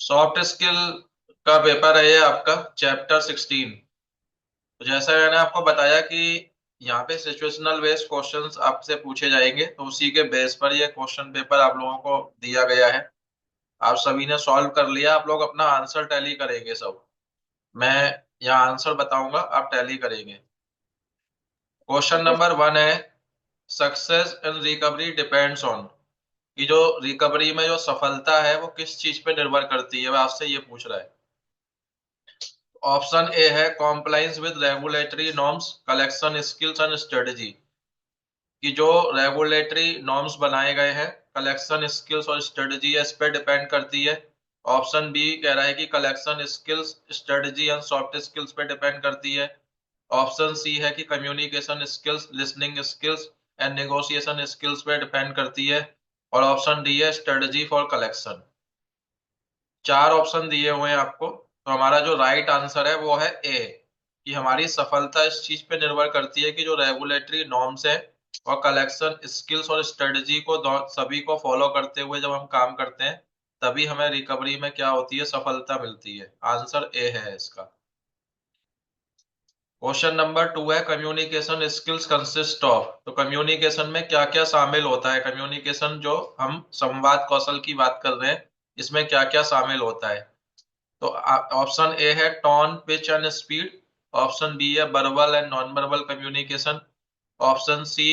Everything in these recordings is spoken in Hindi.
सॉफ्ट स्किल का पेपर है ये आपका, चैप्टर 16। तो जैसा मैंने आपको बताया कि यहाँ पे सिचुएशनल बेस्ड क्वेश्चंस आपसे पूछे जाएंगे, तो उसी के बेस पर ये क्वेश्चन पेपर आप लोगों को दिया गया है। आप सभी ने सॉल्व कर लिया, आप लोग अपना आंसर टैली करेंगे सब। मैं यहाँ आंसर बताऊंगा, आप टैली करेंगे। क्वेश्चन ओके नंबर 1 है, success in recovery depends on. कि जो रिकवरी में जो सफलता है वो किस चीज पे निर्भर करती है, वह आपसे ये पूछ रहा है। ऑप्शन ए है compliance with regulatory norms, collection skills and strategy. कि जो रेगुलेटरी नॉर्म्स बनाए गए हैं, कलेक्शन स्किल्स और स्ट्रेटजी इस पे डिपेंड करती है। ऑप्शन बी कह रहा है कि collection skills, strategy and soft skills पे डिपेंड करती है। ऑप्शन सी है कि communication skills, listening skills and negotiation skills पे डिपेंड करती है। और ऑप्शन डी है स्ट्रेटजी फॉर कलेक्शन। चार ऑप्शन दिए हुए हैं आपको, तो हमारा जो राइट आंसर है वो है ए, कि हमारी सफलता इस चीज पे निर्भर करती है कि जो रेगुलेटरी नॉर्म्स है और कलेक्शन स्किल्स और स्ट्रेटजी को सभी को फॉलो करते हुए जब हम काम करते हैं, तभी हमें रिकवरी में क्या होती है, सफलता मिलती है। आंसर ए है इसका। क्वेश्चन नंबर 2 है कम्युनिकेशन स्किल्स कंसिस्ट ऑफ। तो कम्युनिकेशन में क्या क्या शामिल होता है, कम्युनिकेशन जो हम संवाद कौशल की बात कर रहे हैं, इसमें क्या क्या शामिल होता है। तो ऑप्शन ए है tone, pitch and speed. Option B है verbal and non verbal communication. Option C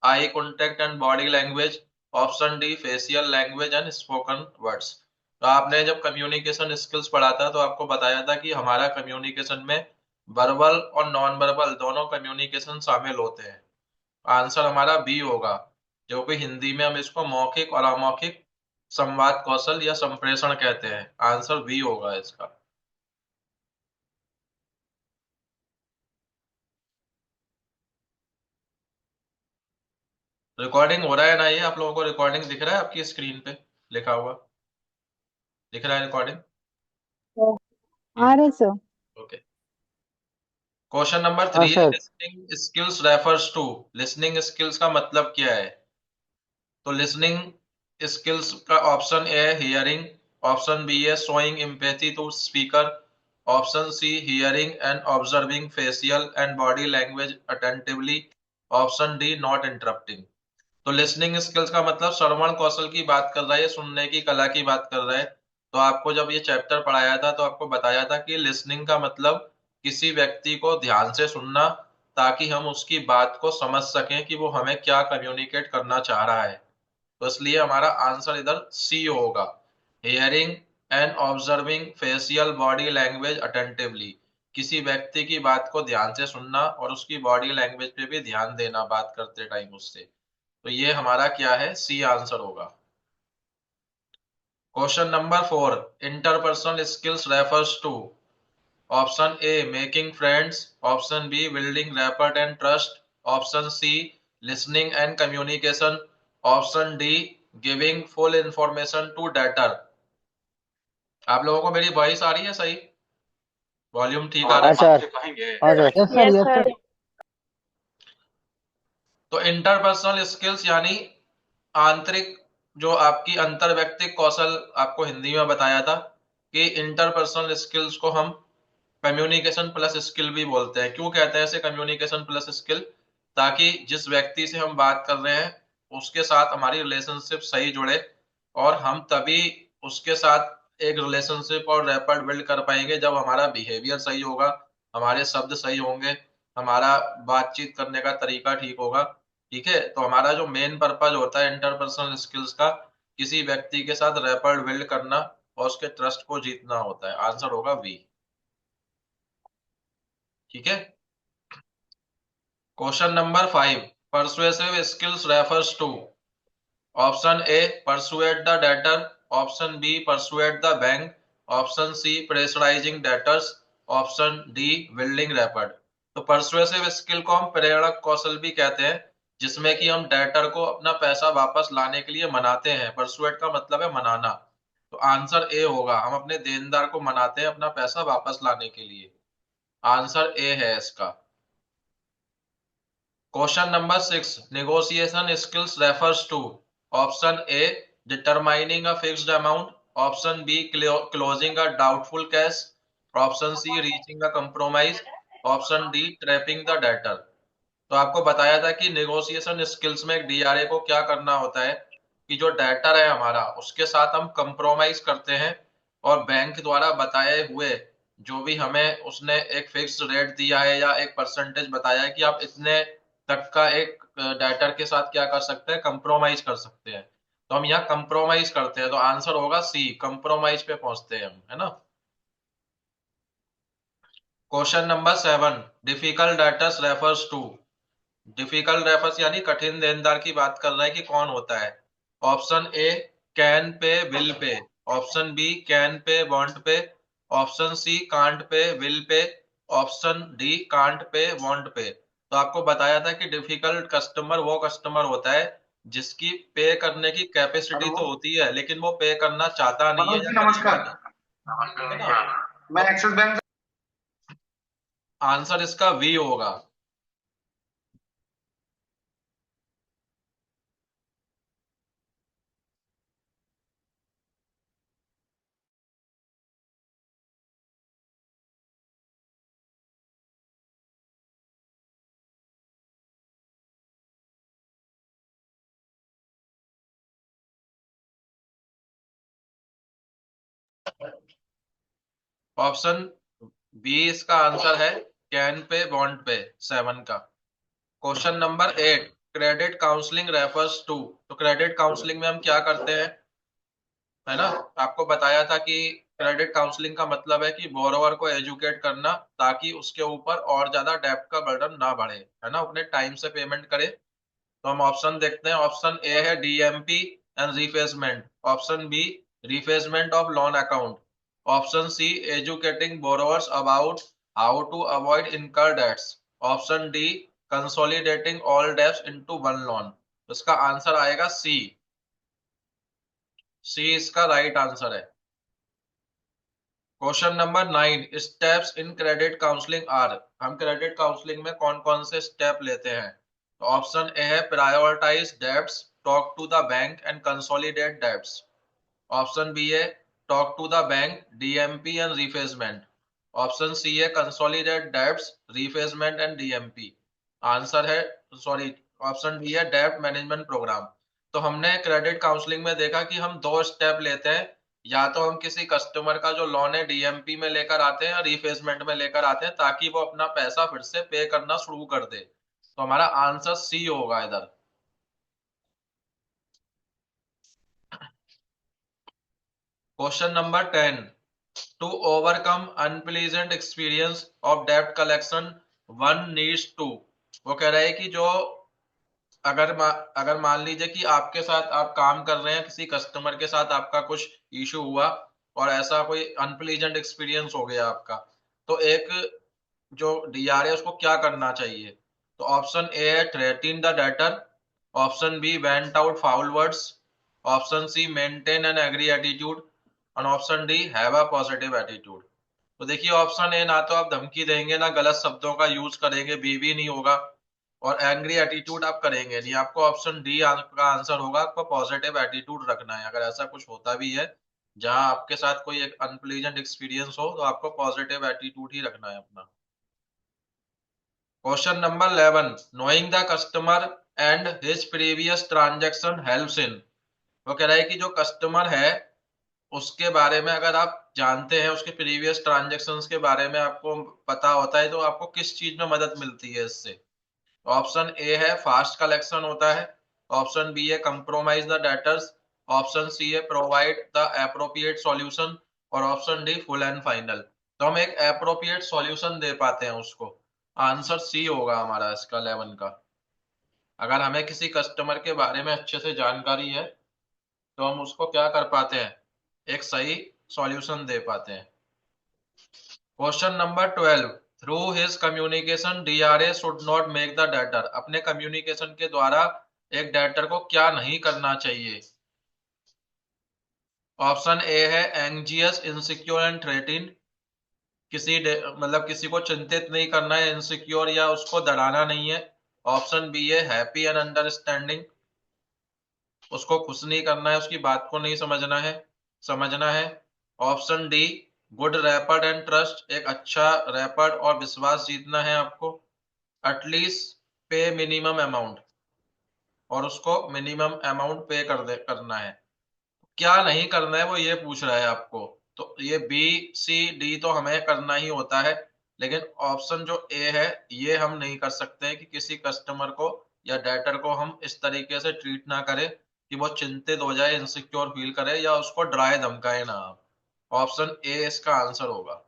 eye contact and body language. Option D facial language and spoken words. तो आपने जब कम्युनिकेशन स्किल्स पढ़ा था तो आपको बताया था कि हमारा कम्युनिकेशन में वर्बल और नॉन वर्बल दोनों कम्युनिकेशन शामिल होते हैं। आंसर हमारा बी होगा, जो कि हिंदी में हम इसको मौखिक और अमौखिक संवाद कौशल या संप्रेषण कहते हैं। आंसर बी होगा इसका। रिकॉर्डिंग हो रहा है ना, ये आप लोगों को रिकॉर्डिंग दिख रहा है आपकी स्क्रीन पे लिखा हुआ, दिख रहा है रिकॉर्डिंग? तो आ ठीक रहे सर। है, ओके। क्वेश्चन नंबर हाँ 3 है sir. Listening skills refers to. Listening skills का मतलब क्या है? तो लिसनिंग स्किल्स का ऑप्शन ए है हियरिंग। ऑप्शन बी है showing empathy to speaker. Option C hearing and observing facial and body language attentively. Option D not interrupting. तो लिसनिंग स्किल्स का मतलब श्रवण कौशल की बात कर रहा है, सुनने की कला की बात कर रहा है। तो आपको जब ये चैप्टर पढ़ाया था तो आपको बताया था कि लिसनिंग का मतलब किसी व्यक्ति को ध्यान से सुनना, ताकि हम उसकी बात को समझ सकें कि वो हमें क्या कम्युनिकेट करना चाह रहा है। तो इसलिए हमारा आंसर इधर सी होगा, hearing and observing facial body language attentively. किसी व्यक्ति की बात को ध्यान से सुनना और उसकी बॉडी लैंग्वेज पे भी ध्यान देना बात करते टाइम उससे। तो ये हमारा क्या है, सी आंसर होगा। Question number 4, interpersonal skills refers to. Option A making friends. Option B building rapport and trust. Option C listening and communication. Option D giving full information to debtor. आप लोगों को मेरी वॉइस आ रही है सही? वॉल्यूम ठीक आ हाँ रहा सर। हाँ sir. Yes sir, yes yes sir. Sir. तो इंटरपर्सनल स्किल्स यानी आंतरिक, जो आपकी अंतर व्यक्तिक कौशल, आपको हिंदी में बताया था कि इंटरपर्सनल स्किल्स को हम कम्युनिकेशन प्लस स्किल भी बोलते हैं। क्यों कहते हैं इसे कम्युनिकेशन प्लस स्किल? ताकि जिस व्यक्ति से हम बात कर रहे हैं उसके साथ हमारी रिलेशनशिप सही जुड़े, और हम तभी उसके साथ एक रिलेशनशिप और रैपर बिल्ड कर पाएंगे जब हमारा बिहेवियर सही होगा, हमारे शब्द सही होंगे, हमारा बातचीत करने का तरीका ठीक होगा। ठीक है, तो हमारा जो मेन पर्पज होता है इंटरपर्सनल स्किल्स का, किसी व्यक्ति के साथ रैपर बिल्ड करना और उसके ट्रस्ट को जीतना होता है। आंसर होगा बी। ठीक है। Question number 5, persuasive skills refers to. Option A persuade the debtor. Option B persuade the bank. Option C pressurising debtors. Option D building rapport. तो परसुएसिव स्किल को हम प्रेरक कौशल भी कहते हैं, जिसमें कि हम डेटर को अपना पैसा वापस लाने के लिए मनाते हैं। परसुएट का मतलब है मनाना। तो आंसर ए होगा, हम अपने देनदार को मनाते हैं अपना पैसा वापस लाने के लिए। आंसर ए है इसका। Question number 6, negotiation skills refers to। Option A determining a fixed amount. Option B closing a doubtful case, option C reaching a compromise, option D trapping the debtor. तो आपको बताया था कि नेगोशिएशन स्किल्स में एक डीआरए को क्या करना होता है कि जो डेटर है हमारा उसके साथ हम कंप्रोमाइज करते हैं और बैंक द्वारा बताए हुए जो भी हमें उसने एक फिक्स्ड रेट दिया है या एक परसेंटेज बताया है कि आप इतने तक का एक डेटर के साथ क्या कर सकते हैं, कंप्रोमाइज कर सकते हैं। तो हम यहाँ कंप्रोमाइज करते हैं, तो आंसर होगा सी, कंप्रोमाइज पे पहुंचते हैं हम, है ना। Question number 7, difficult debtors refers to. Difficult refers यानी कठिन देनदार की बात कर रहा है कि कौन होता है। Option A can pay will pay, option B can pay want pay, option C can't pay will pay, option D can't pay want pay. तो आपको बताया था कि डिफिकल्ट कस्टमर वो कस्टमर होता है जिसकी पे करने की कैपेसिटी हेलो तो होती है लेकिन वो पे करना चाहता नहीं है मनोज या जी, करेगा नमस्कार। नहीं, है ना। मैं तो एक्सिस बैंक आंसर इसका वी होगा। ऑप्शन बी इसका आंसर है, कैन पे वांट पे, 7 का। Question number 8, credit counselling refers to. तो क्रेडिट काउंसलिंग में हम क्या करते हैं, है ना। आपको बताया था कि क्रेडिट काउंसलिंग का मतलब है कि बोरोवर को एजुकेट करना ताकि उसके ऊपर और ज्यादा डेब्ट का बर्डन ना बढ़े, है ना, अपने टाइम से पेमेंट करे। तो हम ऑप्शन देखते हैं। ऑप्शन ए है DMP and rephasement, option B rephasement of loan account, option C educating borrowers about how to avoid incur debts, option D consolidating all debts into one loan. इसका आंसर आएगा सी। सी इसका राइट आंसर है। Question number 9, steps in credit counselling are. हम क्रेडिट काउंसलिंग में कौन कौन से स्टेप लेते हैं। तो ऑप्शन ए है prioritise debts, talk to the bank and consolidate debts, option B है talk to the bank, DMP and rephasement, option C है consolidate debts, rephasement and DMP. Answer है, सॉरी, ऑप्शन डी है डेब्ट मैनेजमेंट प्रोग्राम। तो हमने क्रेडिट काउंसलिंग में देखा कि हम दो स्टेप लेते हैं, या तो हम किसी कस्टमर का जो लोन है डीएमपी में लेकर आते हैं या रीफेसमेंट में लेकर आते हैं ताकि वो अपना पैसा फिर से पे करना शुरू कर दे। तो हमारा आंसर सी होगा इधर। Question number 10, to overcome unpleasant experience of डेब्ट कलेक्शन वन नीड्स टू। वो कह रहा है कि जो अगर मान लीजिए कि आपके साथ आप काम कर रहे हैं, किसी कस्टमर के साथ आपका कुछ इशू हुआ और ऐसा कोई अनप्लीजेंट एक्सपीरियंस हो गया आपका, तो एक जो डीआर है उसको क्या करना चाहिए। तो ऑप्शन ए है threaten the debtor, option B vent out foul words, option C maintain an angry attitude, और option D have a positive attitude. तो देखिए ऑप्शन ए, ना तो आप धमकी देंगे ना गलत शब्दों का यूज करेंगे, बी भी नहीं होगा, और एंग्री एटीट्यूड आप करेंगे नहीं। आपको ऑप्शन डी का आंसर होगा, आपको पॉजिटिव एटीट्यूड रखना है। अगर ऐसा कुछ होता भी है जहां आपके साथ कोई एक अनप्लीजेंट एक्सपीरियंस हो तो आपको पॉजिटिव एटीट्यूड ही रखना है अपना। Question number 11, knowing the customer and his previous transaction helps in. वो कह रहा है कि जो कस्टमर है उसके बारे में अगर आप जानते हैं, उसके प्रीवियस ट्रांजैक्शंस के बारे में आपको पता होता है, तो आपको किस चीज में मदद मिलती है इससे। ऑप्शन ए है फास्ट कलेक्शन होता है, ऑप्शन बी है compromise the debtors, option C है प्रोवाइड द एप्रोप्रिएट सॉल्यूशन, और option D full and final. तो हम एक एप्रोप्रिएट सॉल्यूशन दे पाते हैं उसको। आंसर सी होगा हमारा इसका 11 का। अगर हमें किसी कस्टमर के बारे में अच्छे से जानकारी है तो हम उसको क्या कर पाते हैं, एक सही सॉल्यूशन दे पाते हैं। Question number 12, through his communication DRA should not make the debtor. अपने कम्युनिकेशन के द्वारा एक डेटर को क्या नहीं करना चाहिए। ऑप्शन ए है एंग्जियस इनसिक्योर एंड थ्रेटिन, मतलब किसी को चिंतित नहीं करना है, इनसिक्योर या उसको डराना नहीं है। ऑप्शन बी है हैप्पी एंड अंडरस्टैंडिंग, उसको खुश नहीं करना है, उसकी बात को नहीं समझना है। समझना है। Option D, good rapport and trust, एक अच्छा रैपर्ड और विश्वास जीतना है आपको। एटलीस्ट पे मिनिमम अमाउंट, और उसको मिनिमम अमाउंट पे करना है। क्या नहीं करना है वो ये पूछ रहा है आपको। तो ये बी सी डी तो हमें करना ही होता है, लेकिन ऑप्शन जो ए है ये हम नहीं कर सकते कि किसी कस्टमर को या डेटर को हम इस तरीके से ट्रीट ना करें कि वो चिंतित हो जाए, इनसिक्योर फील करे या उसको डराए धमकाए ना। ऑप्शन ए इसका आंसर होगा।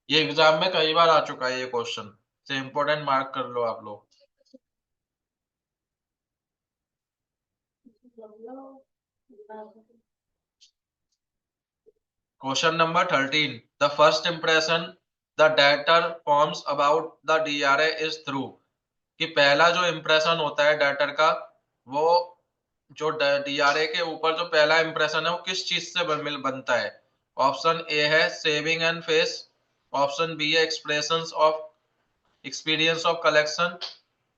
ये एग्जाम में कई बार आ चुका है ये क्वेश्चन, से इंपॉर्टेंट मार्क कर लो आप लोग। Question number 13, the first impression the debtor forms about the DRA is through, कि पहला जो इंप्रेशन होता है डेटर का, वो जो डीआरए के ऊपर जो पहला इंप्रेशन है वो किस चीज से बनता है। ऑप्शन ए है saving and face, option B है expressions of experience of collection,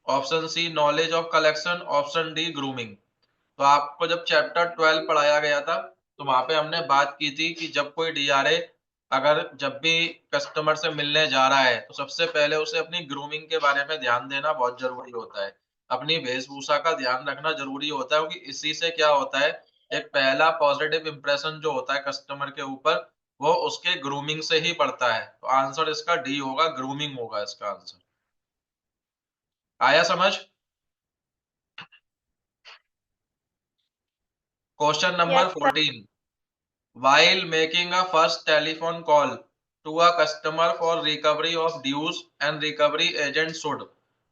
option C knowledge of collection, option D grooming. तो आपको जब चैप्टर 12 पढ़ाया गया था तो वहां पे हमने बात की थी कि जब कोई डीआरए अगर जब भी कस्टमर से मिलने जा रहा है तो सबसे पहले उसे अपनी ग्रूमिंग के बारे में ध्यान देना बहुत जरूरी होता है। अपनी वेशभूषा का ध्यान रखना जरूरी होता है, क्योंकि इसी से क्या होता है, एक पहला पॉजिटिव इंप्रेशन जो होता है कस्टमर के ऊपर वो उसके ग्रूमिंग से ही पड़ता है। तो आंसर इसका डी होगा, ग्रूमिंग होगा इसका आंसर। आया समझ? Question number Yes, sir. 14, while making a first telephone call to a customer for recovery of dues and recovery agent should,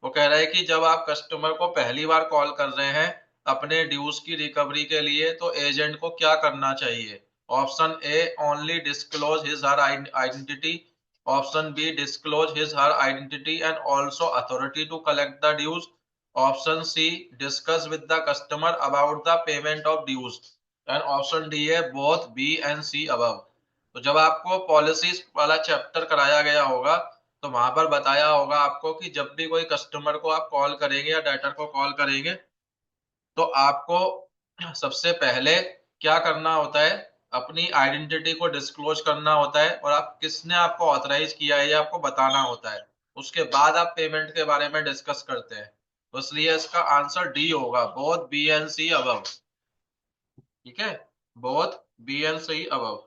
वो कह रहा है कि जब आप कस्टमर को पहली बार कॉल कर रहे हैं अपने ड्यूज की रिकवरी के लिए तो एजेंट को क्या करना चाहिए। Option A, only disclose his her identity, option B, disclose his her identity and also authority to collect the dues, option C, discuss with the customer about the payment of dues, and option D है both B and C above. तो जब आपको पॉलिसीज वाला चैप्टर कराया गया होगा तो वहां पर बताया होगा आपको कि जब भी कोई कस्टमर को आप कॉल करेंगे या डेटर को कॉल करेंगे तो आपको सबसे पहले क्या करना होता है, अपनी आइडेंटिटी को डिस्क्लोज करना होता है और आप किसने आपको ऑथराइज किया है ये आपको बताना होता है। उसके बाद आप पेमेंट के बारे में डिस्कस करते हैं। तो इसलिए इसका आंसर डी होगा, both B and C above. ठीक है, both B and C above.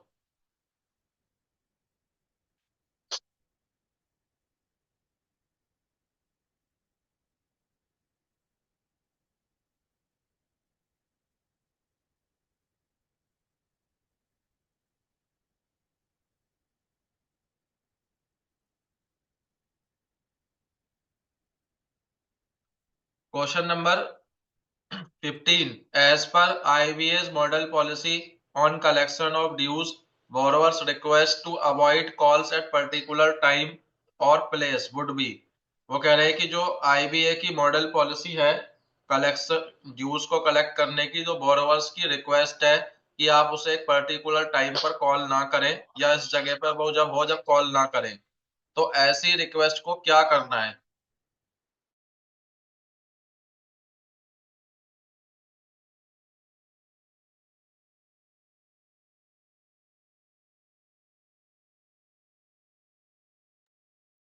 Question number 15, as per IBA's model policy on collection of dues, borrower's request to avoid calls at particular time or place would be, वो कह रहे हैं कि जो आईबीए की मॉडल पॉलिसी है कलेक्शन ड्यूज को कलेक्ट करने की, जो बोरोवर्स की रिक्वेस्ट है कि आप उसे एक पर्टिकुलर टाइम पर कॉल ना करें या इस जगह पर वो जब कॉल ना करें, तो ऐसी रिक्वेस्ट को क्या करना है।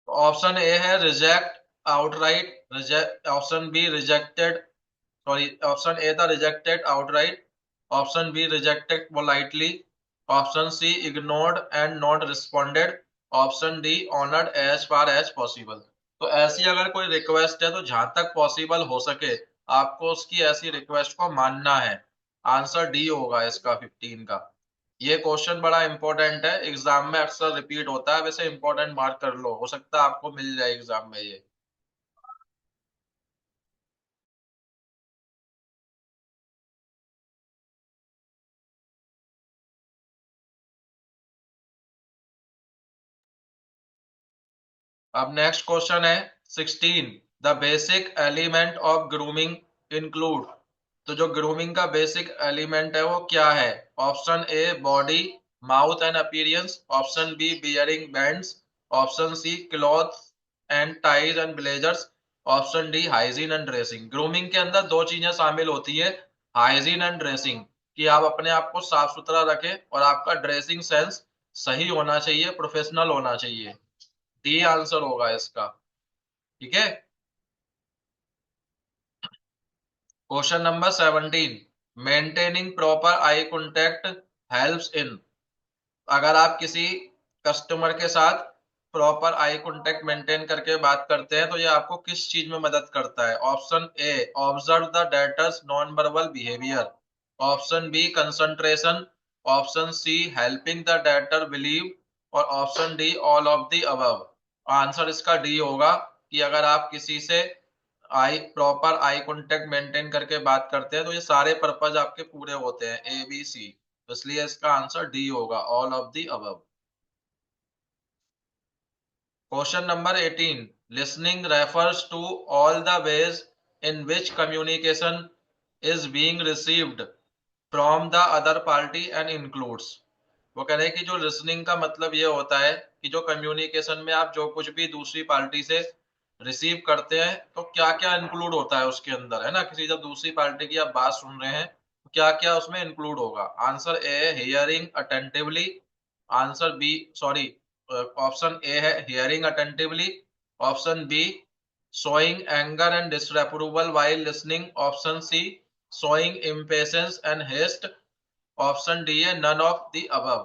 ऑप्शन ए है reject outright, reject, option B rejected, sorry, option A था rejected outright, option B rejected politely, option C ignored and not responded, option D honoured as far as possible. तो ऐसी अगर कोई रिक्वेस्ट है तो जहां तक पॉसिबल हो सके आपको उसकी ऐसी रिक्वेस्ट को मानना है। आंसर डी होगा इसका 15 का। ये क्वेश्चन बड़ा इंपॉर्टेंट है, एग्जाम में अक्सर रिपीट होता है, वैसे इंपॉर्टेंट मार्क कर लो, हो सकता है आपको मिल जाए एग्जाम में ये। अब नेक्स्ट क्वेश्चन है 16, the basic element of grooming include, तो जो ग्रूमिंग का बेसिक एलिमेंट है वो क्या है। Option A body mouth and appearance, option B bearing bands, option C cloth and ties and blazers, option D hygiene and dressing. Grooming के अंदर दो चीजें शामिल होती है, हाइजीन एंड ड्रेसिंग, कि आप अपने आप को साफ सुथरा रखें और आपका ड्रेसिंग सेंस सही होना चाहिए, प्रोफेशनल होना चाहिए। डी आंसर होगा इसका। ठीक है। Question number 17, maintaining proper eye contact helps in. अगर आप किसी कस्टमर के साथ प्रॉपर आई कॉन्टेक्ट मेंटेन करके बात करते हैं तो ये आपको किस चीज में मदद करता है? Option A, observe the debtors non verbal behaviour. Option B, concentration. Option C, helping the debtor believe. और option D, all of the above. Answer इसका डी होगा, कि अगर आप किसी से प्रॉपर आई कांटेक्ट मेंटेन करके बात करते हैं तो ये सारे पर्पज आपके पूरे होते हैं, ए बी सी। तो इसलिए इसका आंसर डी होगा, all of the above. Question number 18, listening refers to all the ways in which communication is being received from the other party and includes. वो कह रहे हैं कि जो लिसनिंग का मतलब ये होता है कि जो कम्युनिकेशन में आप जो कुछ भी दूसरी पार्टी से रिसीव करते हैं तो क्या क्या इंक्लूड होता है उसके अंदर, है ना? किसी जब दूसरी पार्टी की आप बात सुन रहे हैं तो क्या क्या उसमें इंक्लूड होगा? आंसर ए है hearing attentively. Answer B, sorry, option A है hearing attentively. Option B, showing anger and disapproval while listening। Option C, showing impatience and haste। Option D है नन ऑफ द अबव।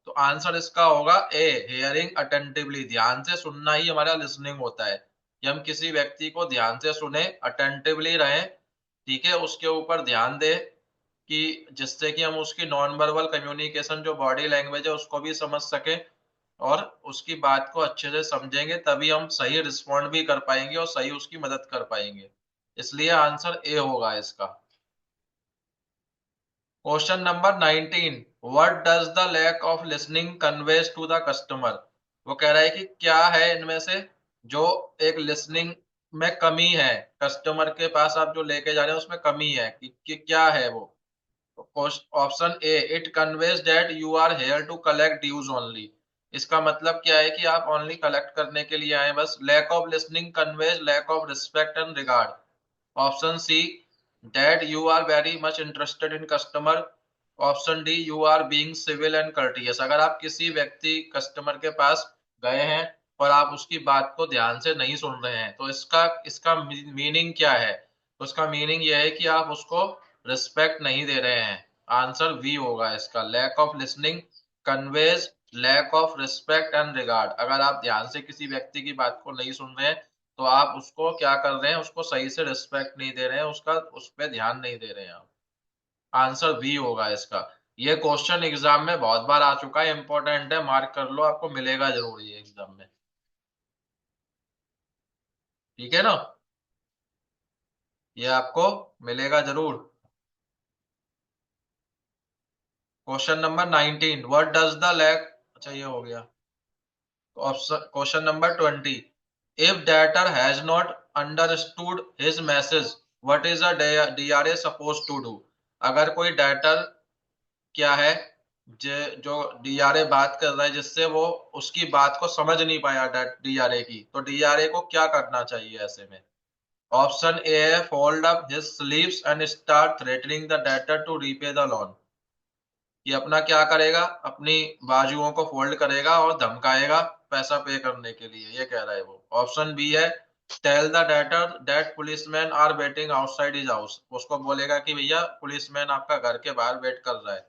तो आंसर इसका होगा ए, हियरिंग अटेंटिवली। ध्यान से सुनना ही हमारा लिसनिंग होता है, कि हम किसी व्यक्ति को ध्यान से सुने, अटेंटिवली रहें, ठीक है, उसके ऊपर ध्यान दें, कि जिससे कि हम उसकी नॉन वर्बल कम्युनिकेशन जो बॉडी लैंग्वेज है उसको भी समझ सके, और उसकी बात को अच्छे से समझेंगे, तभी हम सही रिस्पॉन्ड भी कर पाएंगे और सही उसकी मदद कर पाएंगे। इसलिए आंसर ए होगा इसका। Question number 19, what does the lack of listening conveys to the customer. वो कह रहा है कि क्या है इनमें से जो एक लिसनिंग में कमी है, कस्टमर के पास आप जो लेके जा रहे हैं उसमें कमी है, कि क्या है वो? Option A, it conveys that you are here to collect dues only. इसका मतलब क्या है कि आप ओनली कलेक्ट करने के लिए आए बस। Lack of listening conveys lack of respect and regard. Option C, that you are very much interested in customer. Option D, you are being civil and courteous. अगर आप किसी व्यक्ति कस्टमर के पास गए हैं और आप उसकी बात को ध्यान से नहीं सुन रहे हैं तो इसका इसका मीनिंग क्या है? तो उसका मीनिंग यह है कि आप उसको रिस्पेक्ट नहीं दे रहे हैं। आंसर वी होगा इसका, lack of listening conveys lack of respect and regard. अगर आप ध्यान से किसी व्यक्ति की बात को नहीं सुन रहे हैं तो आप उसको क्या कर रहे हैं, उसको सही से रिस्पेक्ट नहीं दे रहे हैं, उसका उस पर ध्यान नहीं दे रहे हैं आप। आंसर बी होगा इसका। ये क्वेश्चन एग्जाम में बहुत बार आ चुका है, इंपॉर्टेंट है, मार्क कर लो, आपको मिलेगा जरूर ये एग्जाम में। ठीक है ना, ये आपको मिलेगा जरूर। Question number 19, what does the lack, अच्छा ये हो गया। Question number 20, if debtor has not understood his message what is a DRA suppose to do. अगर कोई डेटर क्या है, जो डीआरए बात कर रहा है जिससे वो उसकी बात को समझ नहीं पाया डीआरए की, तो डीआरए को क्या करना चाहिए ऐसे में? ऑप्शन ए है fold up his sleeves and start threatening the debtor to repay the loan. ये अपना क्या करेगा, अपनी बाजुओं को फोल्ड करेगा और धमकाएगा पैसा पे करने के लिए, ये कह रहा है वो। ऑप्शन बी है tell the debtor that policeman are waiting outside his house. उसको बोलेगा कि भैया पुलिसमैन आपका घर के बाहर वेट कर रहा है।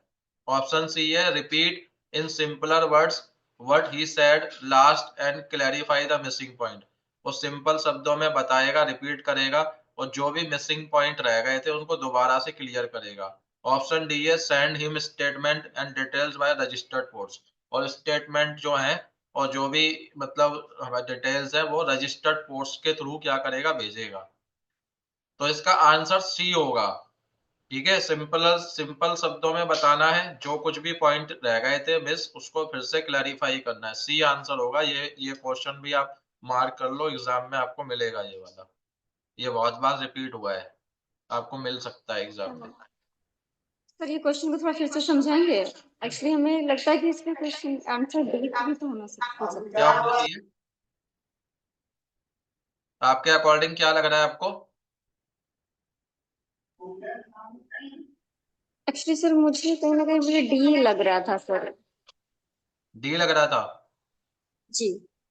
ऑप्शन सी है repeat in simpler words what he said last and clarify the missing point. वो सिंपल शब्दों में बताएगा, रिपीट करेगा, और जो भी मिसिंग पॉइंट रह गए थे उनको दोबारा से क्लियर करेगा। ऑप्शन डी है send him statement and details by registered post. और स्टेटमेंट जो है और जो भी मतलब डिटेल्स है वो रजिस्टर्ड पोस्ट के थ्रू क्या करेगा, भेजेगा। तो इसका आंसर सी होगा। ठीक है, सिंपल सिंपल शब्दों में बताना है, जो कुछ भी पॉइंट रह गए थे मिस उसको फिर से क्लैरिफाई करना है। सी आंसर होगा। ये क्वेश्चन भी आप मार्क कर लो, एग्जाम में आपको मिलेगा ये वाला। ये बहुत बार रिपीट हुआ है, आपको मिल सकता है एग्जाम में। सर ये क्वेश्चन को थोड़ा फिर से समझाएंगे? एक्चुअली हमें लगता है कि इसका क्वेश्चन आंसर डी भी तो होना सकता है। क्या होना चाहिए आपके अकॉर्डिंग, क्या लग रहा है आपको? एक्चुअली सर मुझे कहीं ना कहीं मुझे डी लग रहा था सर। डी लग रहा था। जी।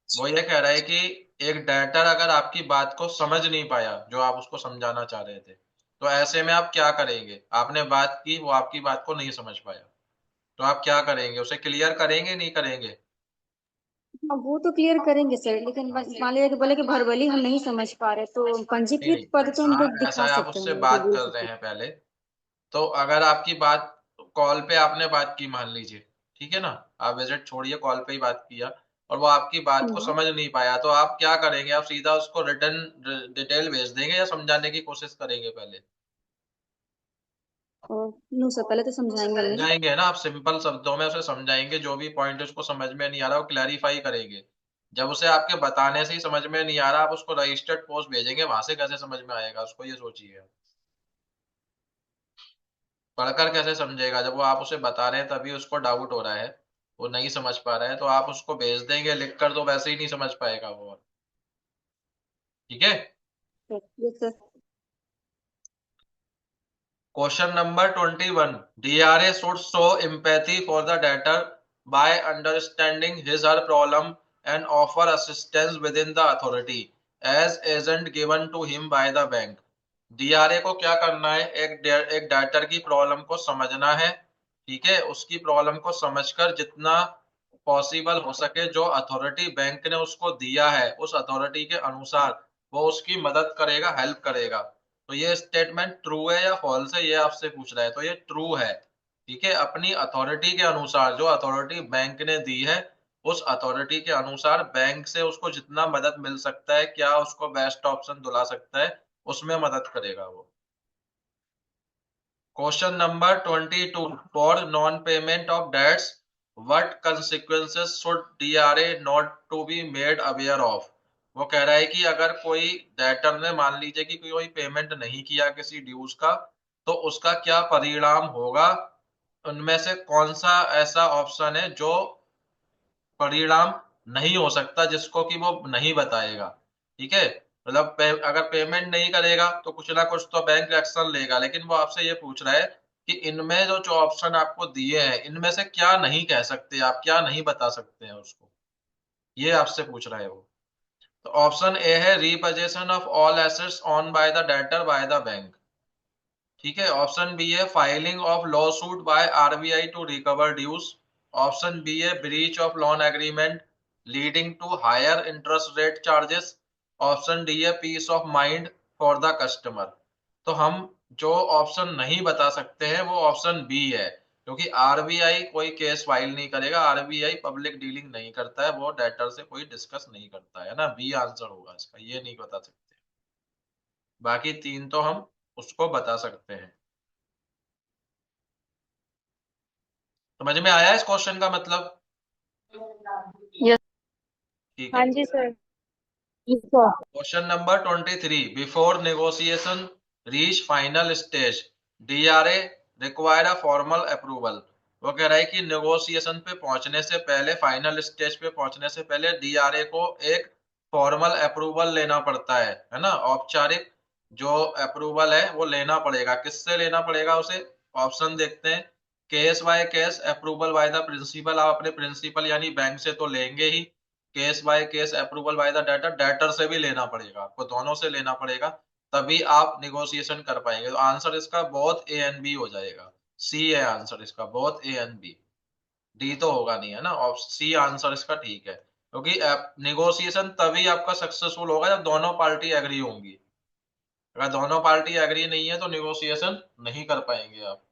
वो ये कह रहा है कि एक डेटर अगर आपकी बात को समझ नहीं पाया जो आप उसको समझाना चाह रहे थे, तो ऐसे में आप क्या करेंगे? आपने बात की, वो आपकी बात को नहीं समझ पाया, तो आप क्या करेंगे? उसे क्लियर करेंगे नहीं करेंगे? हाँ वो तो क्लियर करेंगे सर, लेकिन मान लिया कि बोले कि भरबली हम नहीं समझ पा रहे, तो नहीं नहीं, पंजीकृत पद तो हाँ उनको ऐसा दिखा है, आप सकते हैं, उससे उनको बात बोल कर रहे सकते हैं। हैं पहले, तो अगर आपकी बात कॉल पे आपने बात की मान लीजिए, ठीक है ना, आप विजिट छोड़िए, कॉल पे ही बात किया और वो आपकी बात को हम्म। समझ नहीं पाया, तो आप क्या करेंगे? आप सीधा उसको रिटर्न डिटेल भेज देंगे या समझाने की कोशिश करेंगे पहले? और नो सर, पहले तो समझाएंगे नहीं। समझाएंगे ना, आप सिंपल शब्दों में उसे समझाएंगे, जो भी पॉइंट उसको समझ में नहीं आ रहा वो क्लैरिफाई करेंगे। जब उसे आपके बताने से ही समझ में नहीं आ रहा, आप उसको रजिस्टर्ड पोस्ट भेजेंगे, वहां से कैसे समझ में आएगा उसको? ये सोचिए, पढ़कर कैसे समझेगा? जब वो आप उसे बता रहे हैं तभी उसको डाउट हो रहा है, वो नहीं समझ पा रहा है, तो आप उसको भेज देंगे लिखकर तो वैसे ही नहीं समझ पाएगा वो। ठीक है। ये sir. Question number 21, DRA should show empathy for the debtor by understanding his or her problem and offer assistance within the authority as agent given to him by the bank। DRA को क्या करना है? एक डेटर की प्रॉब्लम को समझना है, ठीक है, उसकी प्रॉब्लम को समझकर जितना पॉसिबल हो सके जो अथॉरिटी बैंक ने उसको दिया है उस अथॉरिटी के अनुसार वो उसकी मदद करेगा, हेल्प करेगा। तो ये स्टेटमेंट ट्रू है या फॉल्स है, ये आपसे पूछ रहा है, तो ये ट्रू है। ठीक है, अपनी अथॉरिटी के अनुसार, जो अथॉरिटी बैंक ने दी है उस अथॉरिटी के अनुसार बैंक से उसको जितना मदद मिल सकता है, क्या उसको बेस्ट ऑप्शन दिला सकता है, उसमें मदद करेगा वो। Question number 22, for non payment of debts what consequences should DRA not to be made aware of. वो कह रहा है कि अगर कोई डेटर ने मान लीजिए कि कोई पेमेंट नहीं किया किसी ड्यूज का, तो उसका क्या परिणाम होगा? उनमें से कौन सा ऐसा ऑप्शन है जो परिणाम नहीं हो सकता, जिसको कि वो नहीं बताएगा? ठीक है, मतलब अगर पेमेंट नहीं करेगा तो कुछ ना कुछ तो बैंक एक्शन लेगा, लेकिन वो आपसे ये पूछ रहा है कि इनमें जो ऑप्शन आपको दिए हैं इनमें से क्या नहीं कह सकते, आप क्या नहीं बता सकते हैं उसको, ये आपसे पूछ रहा है वो। तो ऑप्शन ए है repossession of all assets on by the debtor by the bank. ठीक है, ऑप्शन बी है filing of lawsuit by RBI to recover dues. Option B है breach of loan agreement leading to higher interest rate charges. Option D है peace of mind for the customer. तो हम जो ऑप्शन नहीं बता सकते हैं वो ऑप्शन बी है, क्योंकि RBI कोई केस फाइल नहीं करेगा, RBI पब्लिक डीलिंग नहीं करता है, वो डेटर से कोई डिस्कस नहीं करता है ना, बी आंसर होगा इसका, ये नहीं बता सकते। बाकी तीन तो हम उसको बता सकते हैं। समझ में आया इस क्वेश्चन का मतलब? यस। ठीक हाँ है। जी sir. Yes sir. Question number 23, before negotiation reach final stage DRA require a formal approval. वो कह रहा है कि नेगोशिएशन पे पहुंचने से पहले, फाइनल स्टेज पे पहुंचने से पहले DRA को एक फॉर्मल अप्रूवल लेना पड़ता है ना, औपचारिक जो अप्रूवल है वो लेना पड़ेगा। किससे लेना पड़ेगा उसे? ऑप्शन देखते हैं। Case by case approval by the principal, आप अपने प्रिंसिपल यानी बैंक से तो लेंगे ही। Case by case approval by the debtor, debtor से भी लेना पड़ेगा, आपको दोनों से लेना पड़ेगा, तभी आप निगोशिएशन कर पाएंगे। तो आंसर इसका बोथ ए एंड बी हो जाएगा, सी है आंसर इसका, both A and B. D तो होगा नहीं है ना, और सी आंसर इसका ठीक है, क्योंकि निगोशिएशन तभी आपका सक्सेसफुल होगा जब दोनों पार्टी एग्री होंगी। अगर दोनों पार्टी एग्री नहीं है तो निगोशिएशन नहीं कर पाएंगे आप।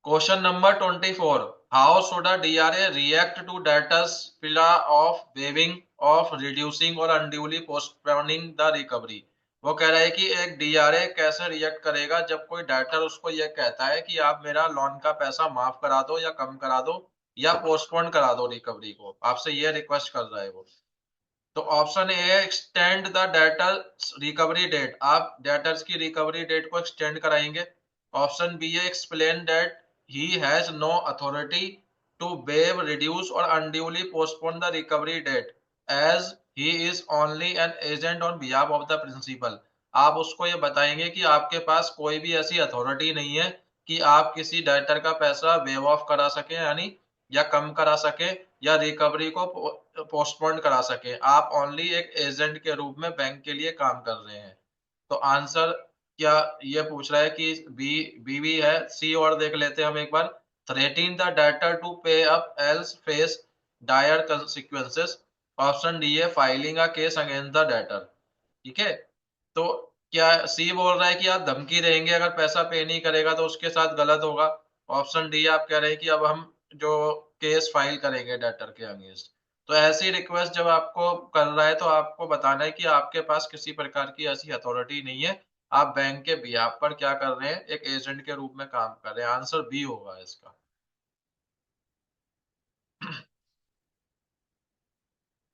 Question number 24, how should a DRA react to debtors pillar of waiving of reducing or unduly postponing the recovery। वो कह रहा है कि एक DRA कैसे रिएक्ट करेगा जब कोई डेटर उसको ये कहता है कि आप मेरा लोन का पैसा माफ करा दो या कम करा दो या पोस्टपोन करा दो रिकवरी को, आपसे ये रिक्वेस्ट कर रहा है वो। तो ऑप्शन ए है extend the debtor recovery date, आप डेटर्स की रिकवरी डेट को एक्सटेंड कराएंगे। ऑप्शन बी है explain that he has no authority to waive, reduce or unduly postpone the recovery date as he is only an agent on behalf of the principal। आप उसको ये बताएंगे कि आपके पास कोई भी ऐसी अथॉरिटी नहीं है कि आप किसी डेटर का पैसा वेव ऑफ करा सके, यानी या कम करा सके या रिकवरी को पोस्टपोन करा सके। आप ओनली एक एजेंट के रूप में बैंक के लिए काम कर रहे हैं। तो आंसर क्या ये पूछ रहा है कि बी भी है। सी और देख लेते हैं हम एक बार। Threatening the debtor to pay up else face dire consequences. Option D है filing a case against the debtor. ठीक है, तो क्या सी बोल रहा है कि आप धमकी देंगे अगर पैसा पे नहीं करेगा तो उसके साथ गलत होगा। ऑप्शन डी आप कह रहे हैं कि अब हम जो केस फाइल करेंगे डेटर के अगेंस्ट। तो ऐसी रिक्वेस्ट जब आपको कर रहा है तो आपको बताना है कि आपके पास किसी प्रकार की ऐसी अथॉरिटी नहीं है, आप बैंक के बिहाफ पर क्या कर रहे हैं, एक एजेंट के रूप में काम कर रहे हैं। आंसर बी होगा इसका।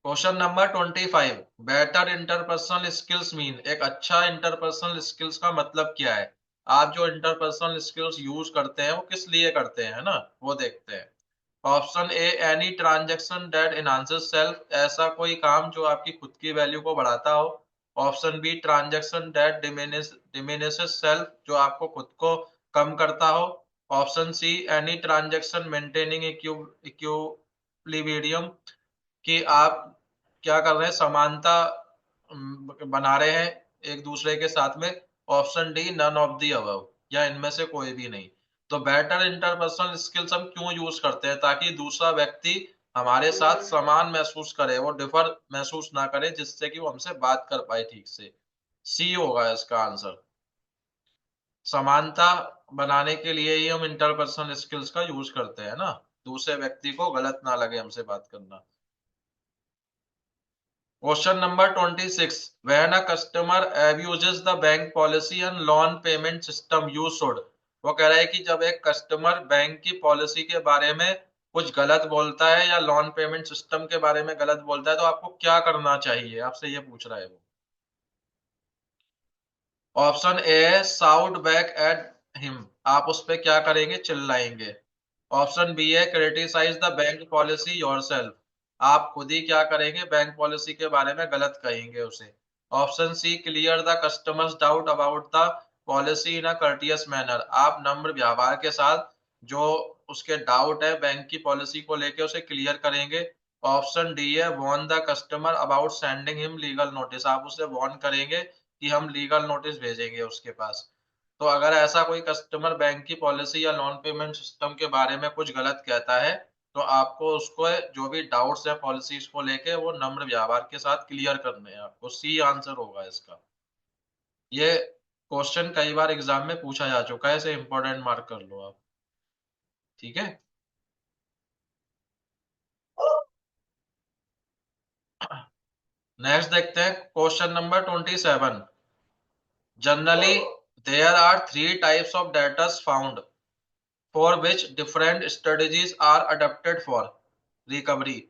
Question number 25, better interpersonal skills mean. एक अच्छा इंटरपर्सनल स्किल्स का मतलब क्या है। आप जो इंटरपर्सनल स्किल्स यूज करते हैं वो किस लिए करते हैं, है ना, वो देखते हैं। Option A any transaction that enhances self, ऐसा कोई काम जो आपकी खुद की वैल्यू को बढ़ाता हो। Option B transaction that diminishes self, जो आपको खुद को कम करता हो। Option C any transaction maintaining equilibrium, कि आप क्या कर रहे हैं, समानता बना रहे हैं एक दूसरे के साथ में। Option D none of the above, या इनमें से कोई भी नहीं। तो बेटर इंटरपर्सनल स्किल्स हम क्यों यूज करते हैं, ताकि दूसरा व्यक्ति हमारे साथ समान महसूस करे, वो डिफर महसूस ना करे, जिससे कि वो हमसे बात कर पाए ठीक से। सी होगा इसका आंसर। समानता बनाने के लिए ही हम इंटरपर्सनल स्किल्स का यूज करते हैं ना, दूसरे व्यक्ति को गलत ना लगे हमसे बात करना। Question number 26, when a customer abuses the bank policy and loan payment system you should. वो कह रहा है कि जब एक कस्टमर बैंक की पॉलिसी के बारे में कुछ गलत बोलता है या लोन पेमेंट सिस्टम के बारे में गलत बोलता है तो आपको क्या करना चाहिए, आपसे ये पूछ रहा है वो। Option A shout back at him, आप उस पे क्या करेंगे, चिल्लाएंगे। ऑप्शन बी है criticise the bank policy yourself, आप खुद ही क्या करेंगे, बैंक पॉलिसी के बारे में गलत कहेंगे उसे। Option C clear the customer's doubt about the policy in a courteous manner, आप नम्र व्यवहार के साथ जो उसके डाउट है बैंक की पॉलिसी को लेके उसे क्लियर करेंगे। ऑप्शन डी है warn the customer about sending him legal notice, आप उसे वॉर्न करेंगे कि हम लीगल नोटिस भेजेंगे उसके पास। तो अगर ऐसा कोई कस्टमर बैंक की पॉलिसी या लोन पेमेंट सिस्टम के बारे में कुछ गलत कहता है तो आपको उसको जो भी डाउट्स है पॉलिसीज को लेके वो नम्र व्यवहार के साथ क्लियर करने हैं आपको। सी आंसर होगा इसका। ये क्वेश्चन कई बार एग्जाम में पूछा जा चुका है, इसे इंपॉर्टेंट मार्क कर लो आप। ठीक है, नेक्स्ट देखते हैं question number 27। Generally there are three types of debtors found for which different strategies are adapted for recovery.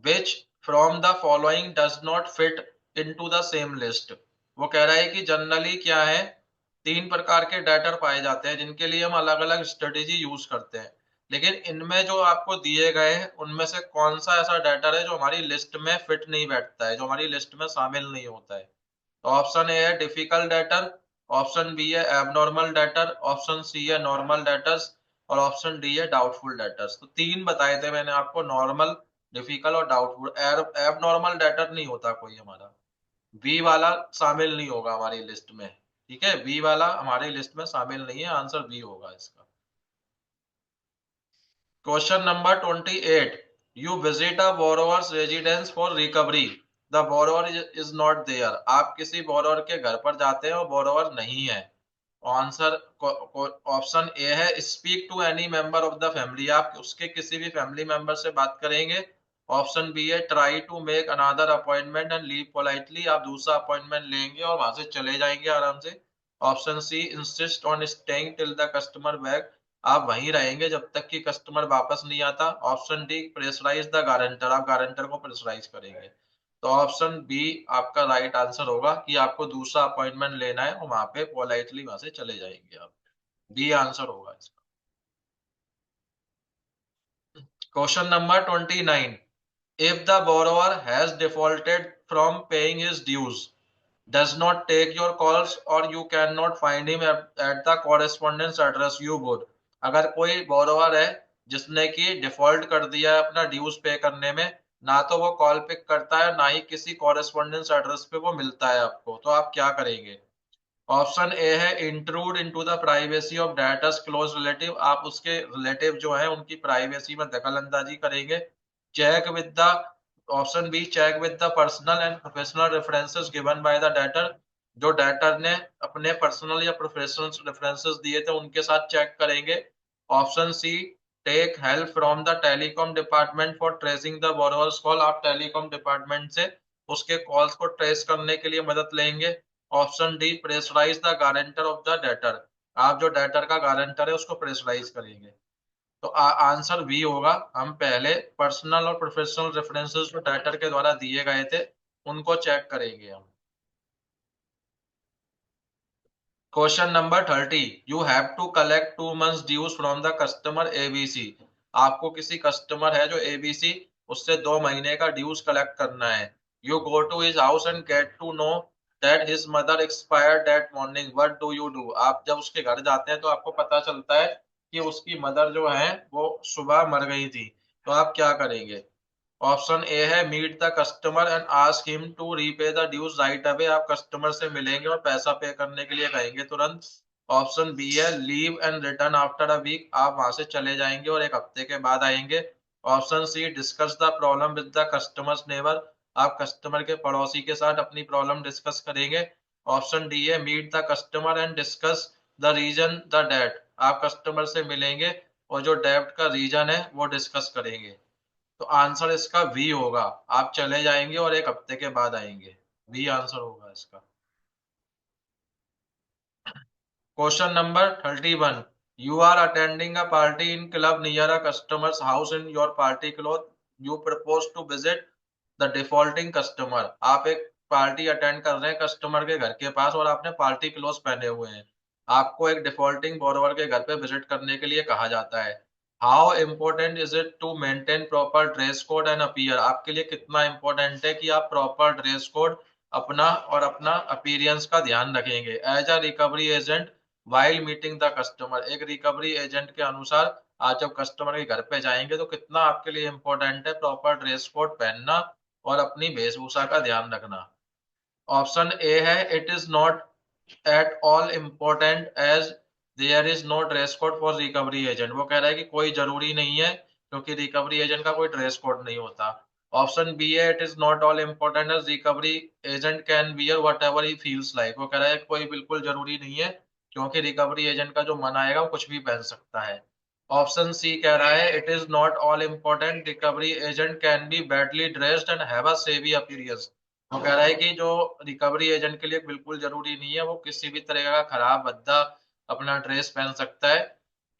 Which from the following does not fit into the same list? वो कह रहा है कि जनरली क्या है, तीन प्रकार के डेटर पाए जाते हैं जिनके लिए हम अलग अलग स्ट्रेटेजी यूज करते हैं, लेकिन इनमें जो आपको दिए गए हैं उनमें से कौन सा ऐसा डेटर है जो हमारी लिस्ट में फिट नहीं बैठता है, जो हमारी लिस्ट में शामिल नहीं होता है। तो ऑप्शन ए है डिफिकल्ट डेटर, ऑप्शन बी है एबनॉर्मल डेटर, ऑप्शन सी है नॉर्मल डेटर्स और ऑप्शन डी है डाउटफुल डेटर्स। तो तीन बताए थे मैंने आपको, नॉर्मल, डिफिकल्ट और डाउटफुल। एबनॉर्मल डेटर नहीं होता कोई हमारा, बी वाला शामिल नहीं होगा हमारी लिस्ट में। ठीक है, बी वाला हमारी लिस्ट में शामिल नहीं है, आंसर बी होगा इसका। Question number 28, you visit a borrower's residence for recovery, the borrower is not there, आप किसी बोरोवर के घर पर जाते हैं और बोरोवर नहीं है। आंसर ऑप्शन ए है speak to any member of the family, आप उसके किसी भी फैमिली मेंबर से बात करेंगे। ऑप्शन बी है try to make another appointment and leave politely, आप दूसरा अपॉइंटमेंट लेंगे और वहां से चले जाएंगे आराम से। Option C insist on staying till the customer back, आप वहीं रहेंगे जब तक कि कस्टमर वापस नहीं आता। Option D pressurise the guarantor, आप गारंटर को प्रेशराइज करेंगे। तो ऑप्शन बी आपका राइट आंसर होगा कि आपको दूसरा अपॉइंटमेंट लेना है और वहां पे पोलाइटली वहां से चले जाएंगे आप। बी आंसर होगा इसका। Question number 29, if the borrower has defaulted from paying his dues, does not take your calls or you cannot find him at the correspondence address you would। अगर कोई बोरोवर है जिसने कि डिफॉल्ट कर दिया है अपना ड्यूज पे करने में, ना तो वो कॉल पिक करता है ना ही किसी कॉरेस्पॉन्डेंस एड्रेस पे वो मिलता है आपको, तो आप क्या करेंगे? ऑप्शन ए है intrude into the privacy of debtor's close relative, आप उसके रिलेटिव जो है उनकी प्राइवेसी में दखल अंदाजी करेंगे। Check with the option B check with the personal and professional references given by the debtor, जो डेटर ने अपने पर्सनल या प्रोफेशनल रेफरेंसेस दिए थे उनके साथ चेक करेंगे। Option C take help from the telecom department for tracing the borrower's call, आप टेलीकॉम डिपार्टमेंट से उसके कॉल्स को ट्रेस करने के लिए मदद लेंगे। Option D pressurise the guarantor of the debtor, आप जो डेटर का गारंटर है उसको प्रेशराइज करेंगे। तो आंसर बी होगा। हम पहले पर्सनल और प्रोफेशनल रेफरेंसेस जो डेटर के द्वारा दिए गए थे उनको चेक करेंगे हम। Question number 30, you have to collect 2 months dues from the customer ABC, आपको किसी कस्टमर है जो एबीसी उससे 2 महीने का ड्यूज कलेक्ट करना है। You go to his house and get to know that his mother expired that morning, what do you do, आप जब उसके घर जाते हैं तो आपको पता चलता है कि उसकी मदर जो है वो सुबह मर गई थी, तो आप क्या करेंगे? ऑप्शन ए है meet the customer and ask him to repay the dues right away, आप कस्टमर से मिलेंगे और पैसा पे करने के लिए कहेंगे तुरंत। ऑप्शन बी है leave and return after a week, आप वहां से चले जाएंगे और 1 हफ्ते के बाद आएंगे। Option C discuss the problem with the customer's neighbour, आप कस्टमर के पड़ोसी के साथ अपनी प्रॉब्लम डिस्कस करेंगे। ऑप्शन डी है meet the customer and discuss the reason the debt, आप कस्टमर से मिलेंगे और जो डेब्ट का रीजन है वो डिस्कस करेंगे। तो आंसर इसका वी होगा, आप चले जाएंगे और 1 हफ्ते के बाद आएंगे, वी आंसर होगा इसका। Question number 31, you are attending a party in club near a customer's house in your party cloth, you propose to visit the defaulting customer, आप एक पार्टी अटेंड कर रहे हैं कस्टमर के घर के पास और आपने पार्टी क्लोथ पहने हुए हैं, आपको एक डिफॉल्टिंग बोरोवर के घर पे विजिट करने के लिए कहा जाता है। How important is it to maintain proper dress code and appear, आपके लिए कितना इंपॉर्टेंट है कि आप प्रॉपर ड्रेस कोड अपना और अपना अपीयरेंस का ध्यान रखेंगे। As a recovery agent while meeting the customer, एक रिकवरी एजेंट के अनुसार आज जब कस्टमर के घर पे जाएंगे तो कितना आपके लिए इंपॉर्टेंट है प्रॉपर ड्रेस कोड पहनना और अपनी वेशभूषा का ध्यान रखना। ऑप्शन ए है it is not at all important as there is no dress code for recovery agent, वो कह रहा है कि कोई जरूरी नहीं है क्योंकि रिकवरी एजेंट का कोई ड्रेस कोड नहीं होता। ऑप्शन बी है it is not all important as recovery agent can wear whatever he feels like, वो कह रहा है कोई बिल्कुल जरूरी नहीं है क्योंकि रिकवरी एजेंट का जो मन आएगा वो कुछ भी पहन सकता है। ऑप्शन सी कह रहा है it is not all important recovery agent can be badly dressed and have a सेवी अपीयरेंस, वो कह रहा है कि जो रिकवरी एजेंट के लिए बिल्कुल जरूरी नहीं है वो किसी भी तरह का खराब भद्दा अपना ड्रेस पहन सकता है।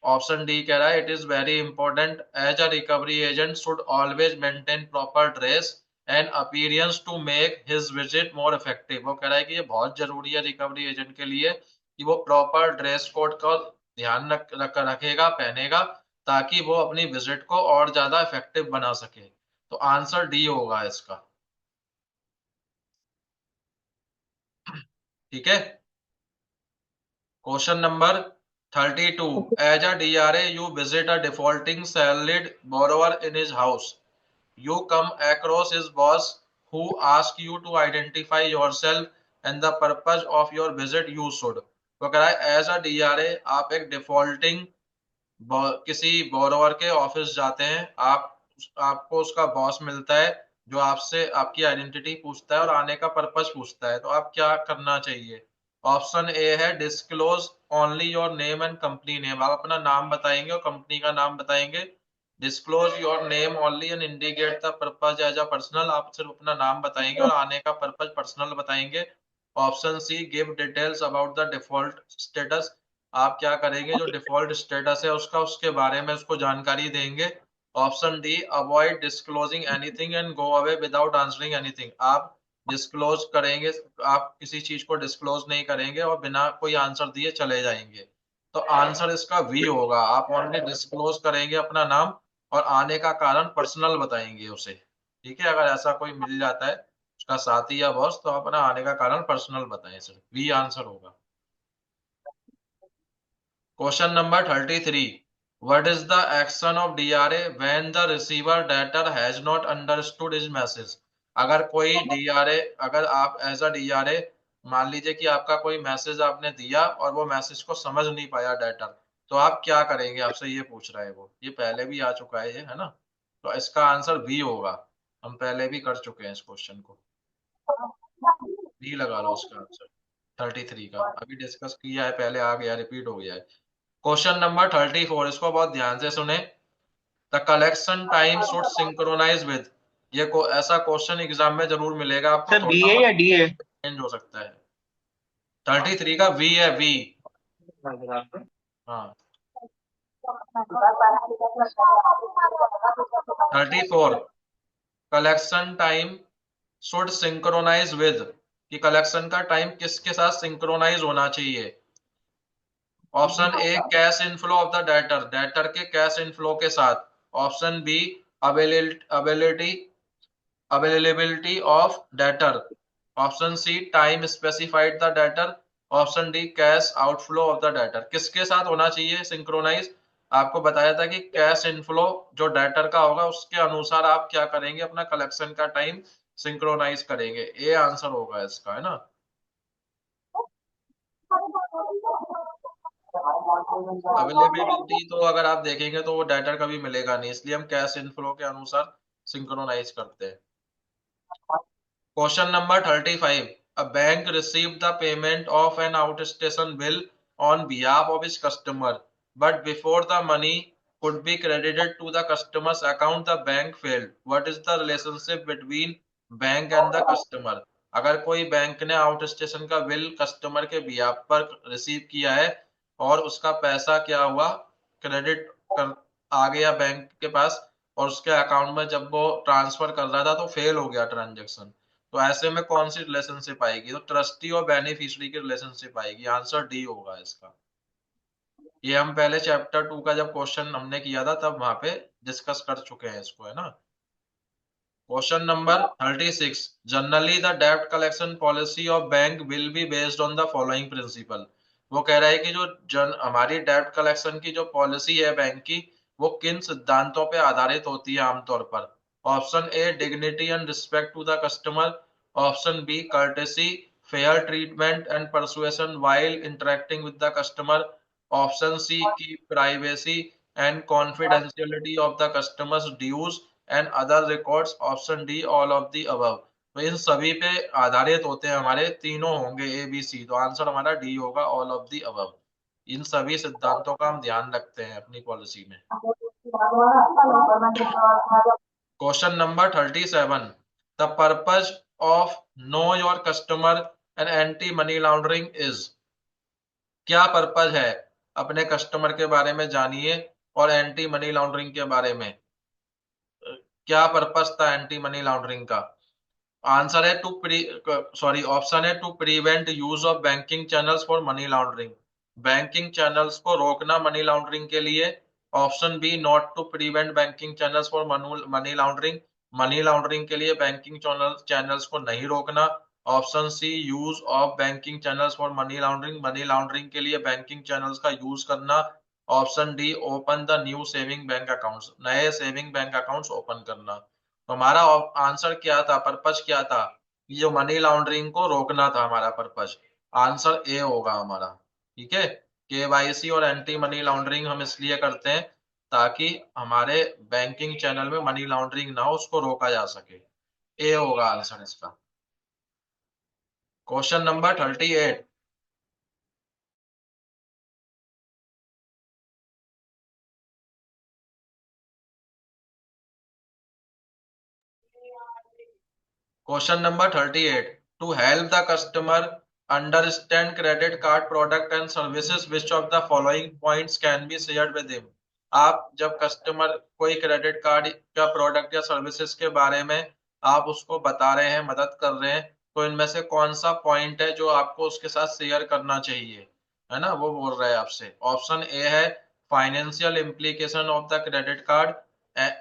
ऑप्शन डी कह रहा है it is very important as a recovery agent should always maintain proper dress and appearance to make his visit more effective, वो कह रहा है कि ये बहुत जरूरी है रिकवरी एजेंट के लिए कि वो प्रॉपर ड्रेस कोड का ध्यान रखेगा पहनेगा ताकि वो अपनी विजिट को और ज्यादा इफेक्टिव बना सके। तो आंसर डी होगा इसका। ठीक है। Question number 32, as a DRA you visit a defaulting salaried borrower in his house, you come across his boss who asks you to identify yourself and the purpose of your visit, you should, तो कह रहा है एज अ DRA आप एक डिफॉल्टिंग किसी बोरोवर के ऑफिस जाते हैं, आपको उसका बॉस मिलता है जो आपसे आपकी आइडेंटिटी पूछता है और आने का पर्पस पूछता है, तो आप क्या करना चाहिए? ऑप्शन ए है disclose only your name and company name, आप अपना नाम बताएंगे और कंपनी का नाम बताएंगे। Disclose your name only and indicate the purpose as a personal, आप सिर्फ अपना नाम बताएंगे और आने का पर्पस पर्सनल बताएंगे। Option C give details about the default status, आप क्या करेंगे जो डिफॉल्ट स्टेटस है उसका उसके बारे में उसको जानकारी देंगे। Option D avoid disclosing anything and go away without answering anything, आप डिस्क्लोज करेंगे, आप किसी चीज को डिस्क्लोज नहीं करेंगे और बिना कोई आंसर दिए चले जाएंगे। तो आंसर इसका वी होगा, आप ओनली डिस्क्लोज करेंगे अपना नाम और आने का कारण पर्सनल बताएंगे उसे। ठीक है, अगर ऐसा कोई मिल जाता है उसका साथी या बॉस, तो अपना आने का कारण पर्सनल बताएं सिर्फ, बी आंसर होगा। Question number 33, what is the action of DRA when the receiver debtor has not understood his message. अगर कोई डीआरए, अगर आप एज अ डीआरए मान लीजिए कि आपका कोई मैसेज आपने दिया और वो मैसेज को समझ नहीं पाया डेटर, तो आप क्या करेंगे, आपसे ये पूछ रहा है वो, ये पहले भी आ चुका है ये, है ना। तो इसका आंसर बी होगा, हम पहले भी कर चुके हैं इस क्वेश्चन को, बी लगा लो उसका आंसर 33 का, अभी डिस्कस किया है पहले, आ गया, रिपीट हो गया है। क्वेश्चन नंबर 34, इसको बहुत ध्यान से सुने। The collection time should synchronise with, ये ऐसा क्वेश्चन एग्जाम में जरूर मिलेगा आपको, सर बी थोड़ा है या डी है? चेंज हो सकता है। 33 का वी है, वी। हाँ। 34, collection time should synchronise with, कि कलेक्शन का टाइम किसके साथ सिंक्रोनाइज होना चाहिए। Option A cash inflow of the debtor, debtor के कैश इनफ्लो के साथ। Option B availability availability of debtor. Option C time specified the debtor. Option D cash outflow of the debtor. किसके साथ होना चाहिए सिंक्रोनाइज, आपको बताया था कि कैश इनफ्लो जो डेटर का होगा उसके अनुसार आप क्या करेंगे, अपना कलेक्शन का टाइम सिंक्रोनाइज करेंगे। ए आंसर होगा इसका, है ना। अवेलेबिलिटी तो अगर आप देखेंगे तो वो डेटर कभी मिलेगा नहीं, इसलिए हम कैश इनफ्लो के अनुसार सिंक्रोनाइज करते हैं। Question number 35. A bank received the payment of an outstation bill on behalf of its customer, but before the money could be credited to the customer's account, the bank failed. What is the relationship between bank and the customer? अगर कोई बैंक ने आउट स्टेशन का बिल कस्टमर के बिहाफ पर रिसीव किया है और उसका पैसा क्या हुआ, क्रेडिट कर आ गया बैंक के पास, और उसके अकाउंट में जब वो ट्रांसफर कर रहा था तो फेल हो गया ट्रांजेक्शन, तो ऐसे में कौन सी रिलेशनशिप आएगी, तो ट्रस्टी और बेनिफिशियरी की रिलेशनशिप आएगी, आंसर डी होगा इसका। ये हम पहले चैप्टर 2 का जब क्वेश्चन हमने किया था तब वहां पे डिस्कस कर चुके हैं इसको, है ना। क्वेश्चन नंबर 36, जनरली द डेब्ट collection policy of bank will be based on the following principle. वो कह रहा है कि जो हमारी डेब्ट कलेक्शन की जो पॉलिसी है बैंक की, वो किन सिद्धांतों पे आधारित होती है आमतौर पर। Option A dignity and respect to the customer. Option B courtesy, fair treatment and persuasion while interacting with the customer. Option C की privacy and confidentiality of the customers dues and other records. Option D all of the above. तो इन सभी पे आधारित होते हैं हमारे, तीनों होंगे ए बी सी, तो आंसर हमारा डी होगा, ऑल ऑफ दी अबव। इन सभी सिद्धांतों का हम ध्यान रखते हैं अपनी पॉलिसी में। Question number 37, the purpose of know your customer and anti money laundering is. क्या पर्पज है, अपने कस्टमर के बारे में जानिए और एंटी मनी लॉन्ड्रिंग के बारे में। क्या पर्पस था एंटी मनी लॉन्ड्रिंग का। आंसर है ऑप्शन है to prevent use of banking channels for money laundering, banking channels को रोकना मनी लॉन्ड्रिंग के लिए। Option B not to prevent banking channels for money laundering, money laundering के लिए बैंकिंग चैनल्स को नहीं रोकना। Option C use of banking channels for money laundering, money laundering के लिए बैंकिंग चैनल्स का यूज करना। Option D open the new saving bank accounts, नए सेविंग बैंक अकाउंट्स ओपन करना। तो हमारा आंसर क्या था, पर्पज क्या था, ये जो मनी लॉन्ड्रिंग को रोकना था हमारा पर्पज, आंसर ए होगा हमारा। ठीक है, केवाईसी और एंटी मनी लॉन्ड्रिंग हम इसलिए करते हैं ताकि हमारे बैंकिंग चैनल में मनी लॉन्ड्रिंग ना हो, उसको रोका जा सके। ए होगा आंसर इसका। Question number 38, Question number 38. To help the customer understand credit card product and services, which of the following points can be shared with him? आप जब कस्टमर कोई क्रेडिट कार्ड का प्रोडक्ट या सर्विसेज के बारे में आप उसको बता रहे हैं, मदद कर रहे हैं, तो इनमें से कौन सा पॉइंट है जो आपको उसके साथ शेयर करना चाहिए, है ना, वो बोल रहे हैं आपसे। ऑप्शन ए है financial implication of the credit card,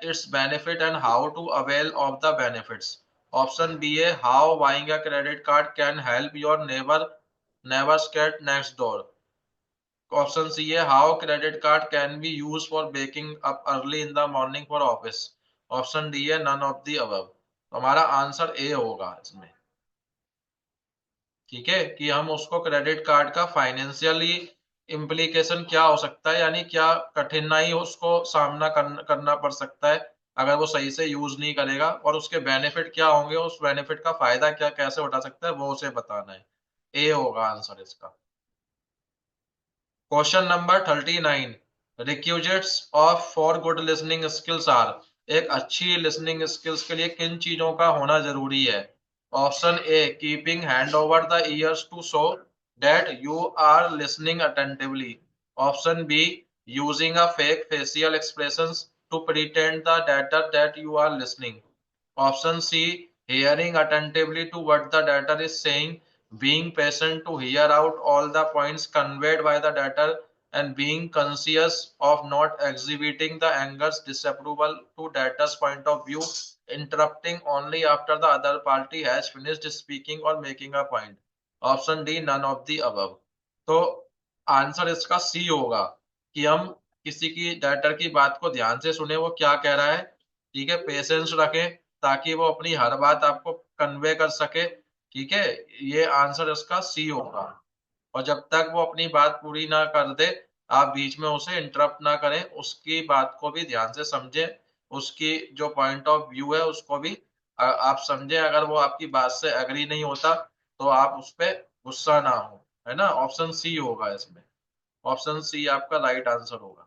its benefit and how to avail of the benefits. Option B है how buying a credit card can help your neighbours cat next door. Option C है how credit card can be use for baking up early in the morning for office. Option D है नन ऑफ द अबव। तो हमारा आंसर ए होगा इसमें। ठीक है, कि हम उसको क्रेडिट कार्ड का फाइनेंशियली इम्प्लीकेशन क्या हो सकता है, यानी क्या कठिनाई उसको सामना करना पड़ सकता है अगर वो सही से यूज नहीं करेगा, और उसके बेनिफिट क्या होंगे, उस बेनिफिट का फायदा क्या कैसे उठा सकता है, वो उसे बताना है। ए होगा आंसर इसका। Question number 39, requisites of for good listening skills are. एक अच्छी लिसनिंग स्किल्स के लिए किन चीजों का होना जरूरी है। Option A keeping hand over the ears to show that you are listening attentively. Option B using a fake facial expressions to pretend the data that you are listening. Option C hearing attentively to what the data is saying, being patient to hear out all the points conveyed by the data, and being conscious of not exhibiting the anger's disapproval to data's point of view, interrupting only after the other party has finished speaking or making a point. Option D none of the above. तो आंसर इसका सी होगा, कि हम किसी की डाटा की बात को ध्यान से सुने वो क्या कह रहा है। ठीक है, पेशेंस रखें ताकि वो अपनी हर बात आपको कन्वे कर सके। ठीक है, ये आंसर इसका सी होगा। और जब तक वो अपनी बात पूरी ना कर दे, आप बीच में उसे इंटरप्ट ना करें, उसकी बात को भी ध्यान से समझें, उसकी जो पॉइंट ऑफ व्यू है उसको भी आप समझें। अगर वो आपकी बात से एग्री नहीं होता तो आप उस पर गुस्सा ना हो, है ना। ऑप्शन सी होगा इसमें। ऑप्शन सी आपका राइट आंसर होगा।